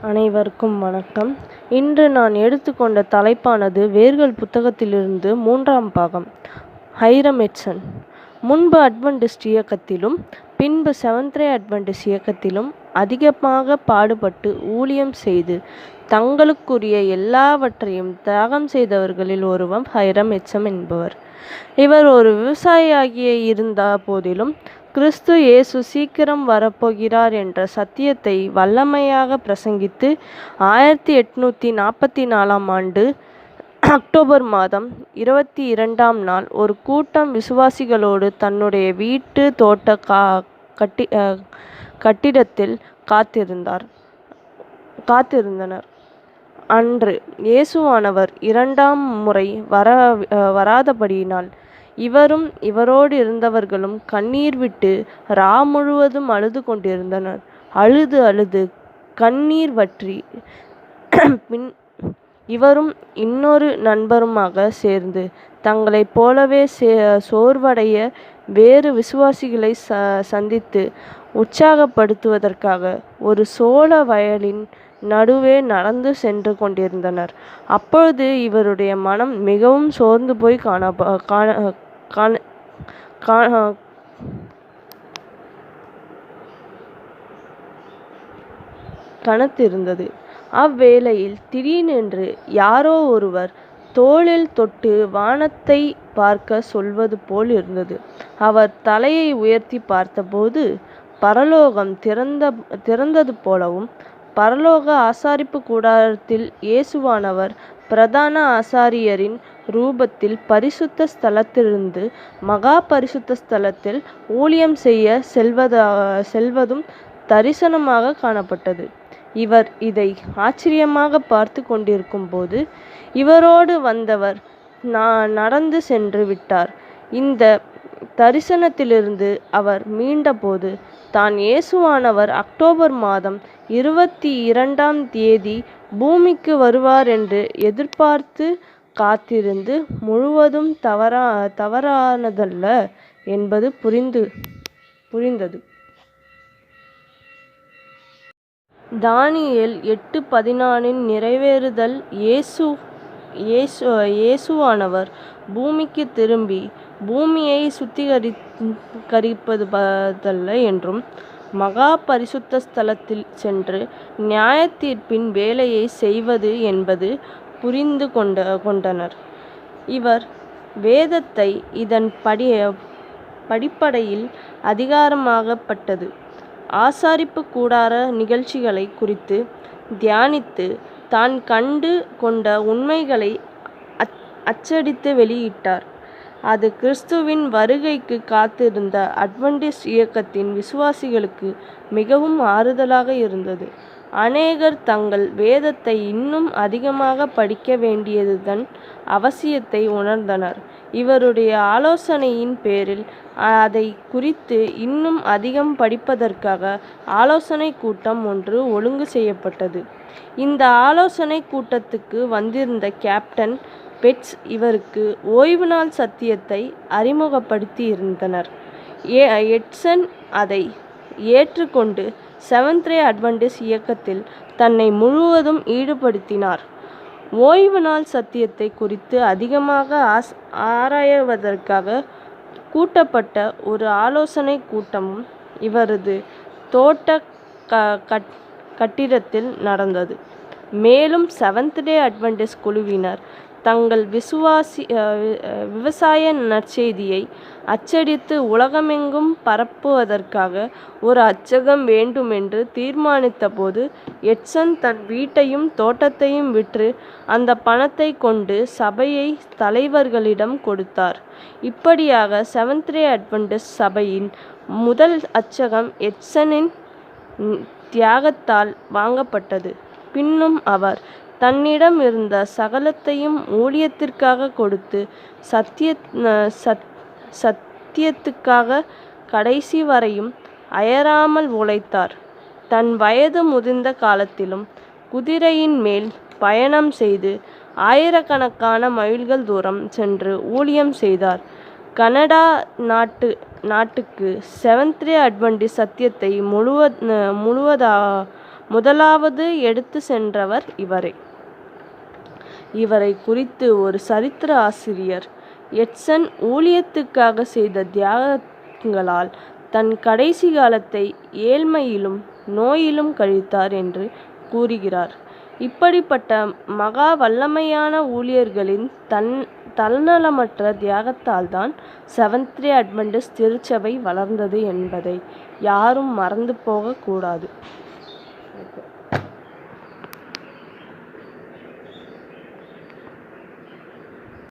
அனைவருக்கும் வணக்கம். இன்று நான் எடுத்துக்கொண்ட தலைப்பானது வேர்கள் புத்தகத்திலிருந்து 3ஆம் பாகம். ஹைரம் எட்சன் முன்பு அட்வென்டிஸ்ட் இயக்கத்திலும் பின்பு செவன்த் டே அட்வென்டிஸ்ட் இயக்கத்திலும் அதிகமாக பாடுபட்டு ஊழியம் செய்து தங்களுக்குரிய எல்லாவற்றையும் தியாகம் செய்தவர்களில் ஒருவர் ஹைரம் எட்சன் என்பவர். இவர் ஒரு விவசாயியாகிய இருந்த போதிலும் கிறிஸ்து இயேசு சீக்கிரம் வரப்போகிறார் என்ற சத்தியத்தை வல்லமையாக பிரசங்கித்து 1844ஆம் ஆண்டு அக்டோபர் மாதம் 22ஆம் நாள் ஒரு கூட்டம் விசுவாசிகளோடு தன்னுடைய வீட்டு தோட்ட கட்டிடத்தில் காத்திருந்தனர். அன்று இயேசுவானவர் 2ஆம் முறை வராதபடியினால் இவரும் இவரோடு இருந்தவர்களும் கண்ணீர் விட்டு ரா முழுவதும் அழுது கொண்டிருந்தனர். அழுது கண்ணீர் வற்றி பின் இவரும் இன்னொரு நண்பருமாக சேர்ந்து தங்களைப் போலவே சோர்வடைய வேறு விசுவாசிகளை சந்தித்து உற்சாகப்படுத்துவதற்காக ஒரு சோள வயலின் நடுவே நடந்து சென்று கொண்டிருந்தனர். அப்பொழுது இவருடைய மனம் மிகவும் சோர்ந்து போய் கனத்திருந்தது. அவ்வேளையில் திடீரென்று யாரோ ஒருவர் தோளில் தொட்டு வானத்தை பார்க்க சொல்வது போல் இருந்தது. அவர் தலையை உயர்த்தி பார்த்தபோது பரலோகம் திறந்தது போலவும் பரலோக ஆசாரிப்பு கூடாரத்தில் இயேசுவானவர் பிரதான ஆசாரியரின் ரூபத்தில் பரிசுத்த ஸ்தலத்திலிருந்து மகா பரிசுத்த ஸ்தலத்தில் ஊழியம் செய்ய செல்வதும் தரிசனமாக காணப்பட்டது. இவர் இதை ஆச்சரியமாக பார்த்து கொண்டிருக்கும் போது இவரோடு வந்தவர் நடந்து சென்று விட்டார். இந்த தரிசனத்திலிருந்து அவர் மீண்டபோது தான் இயேசுவானவர் அக்டோபர் மாதம் 22ஆம் தேதி பூமிக்கு வருவார் என்று எதிர்பார்த்து காத்திருந்து முழுவதும் தவறானதல்ல என்பது புரிந்தது. தானியேல் 8:14 நிறைவேறுதல். இயேசுவானவர் பூமிக்கு திரும்பி பூமியை சுத்திகரிப்பதல்ல என்றும் மகா பரிசுத்த ஸ்தலத்தில் சென்று நியாய தீர்ப்பின் வேலையை செய்வது என்பது புரிந்து கொண்டனர். இவர் வேதத்தை இதன் படிப்படையில் அதிகாரமாகப்பட்டது ஆசாரிப்பு கூடார நிகழ்ச்சிகளை குறித்து தியானித்து தான் கண்டு கொண்ட உண்மைகளை அச்சடித்து வெளியிட்டார். அது கிறிஸ்துவின் வருகைக்கு காத்திருந்த அட்வென்டிஸ்ட் இயக்கத்தின் விசுவாசிகளுக்கு மிகவும் ஆறுதலாக இருந்தது. அநேகர் தங்கள் வேதத்தை இன்னும் அதிகமாக படிக்க வேண்டியதன் அவசியத்தை உணர்ந்தனர். இவருடைய ஆலோசனையின் பேரில் அதை குறித்து இன்னும் அதிகம் படிப்பதற்காக ஆலோசனை கூட்டம் ஒன்று ஒழுங்கு செய்யப்பட்டது. இந்த ஆலோசனை கூட்டத்துக்கு வந்திருந்த கேப்டன் பெட்ஸ் இவருக்கு ஓய்வு நாள் சத்தியத்தை அறிமுகப்படுத்தி இருந்தனர். எட்சன் அதை ஏற்றுக்கொண்டு செவன்த் டே அட்வென்டிஸ்ட் இயக்கத்தில் தன்னை முழுவதும் ஈடுபடுத்தினார். ஓய்வு நாள் சத்தியத்தை குறித்து அதிகமாக ஆராய்வதற்காக கூட்டப்பட்ட ஒரு ஆலோசனை கூட்டமும் இவரது தோட்ட கட்டிடத்தில் நடந்தது. மேலும் செவன்த் டே அட்வென்டிஸ்ட் குழுவினர் தங்கள் விவசாய நற்செய்தியை அச்சடித்து உலகமெங்கும் பரப்புவதற்காக ஒரு அச்சகம் வேண்டுமென்று தீர்மானித்தபோது எட்சன் தன் வீட்டையும் தோட்டத்தையும் விற்று அந்த பணத்தை கொண்டு சபையை தலைவர்களிடம் கொடுத்தார். இப்படியாக செவன்த் டே அட்வென்டிஸ்ட் சபையின் முதல் அச்சகம் எட்சனின் தியாகத்தால் வாங்கப்பட்டது. பின்னும் அவர் தன்னிடம் இருந்த சகலத்தையும் ஊழியத்திற்காக கொடுத்து சத்தியத்துக்காக கடைசி வரையும் அயராமல் உழைத்தார். தன் வயது முதிர்ந்த காலத்திலும் குதிரையின் மேல் பயணம் செய்து ஆயிரக்கணக்கான மைல்கள் தூரம் சென்று ஊழியம் செய்தார். கனடா நாட்டுக்கு செவன்த் டே அட்வென்டிஸ்ட் சத்தியத்தை முதலாவது எடுத்து சென்றவர் இவரே. இவரை குறித்து ஒரு சரித்திர ஆசிரியர், எட்சன் ஊழியத்துக்காக செய்த தியாகங்களால் தன் கடைசி காலத்தை ஏழ்மையிலும் நோயிலும் கழித்தார் என்று கூறுகிறார். இப்படிப்பட்ட மகா வல்லமையான ஊழியர்களின் தன்னலமற்ற தியாகத்தால்தான் செவன்த் டே அட்வென்டிஸ்ட் திருச்சபை வளர்ந்தது என்பதை யாரும் மறந்து போகக்கூடாது.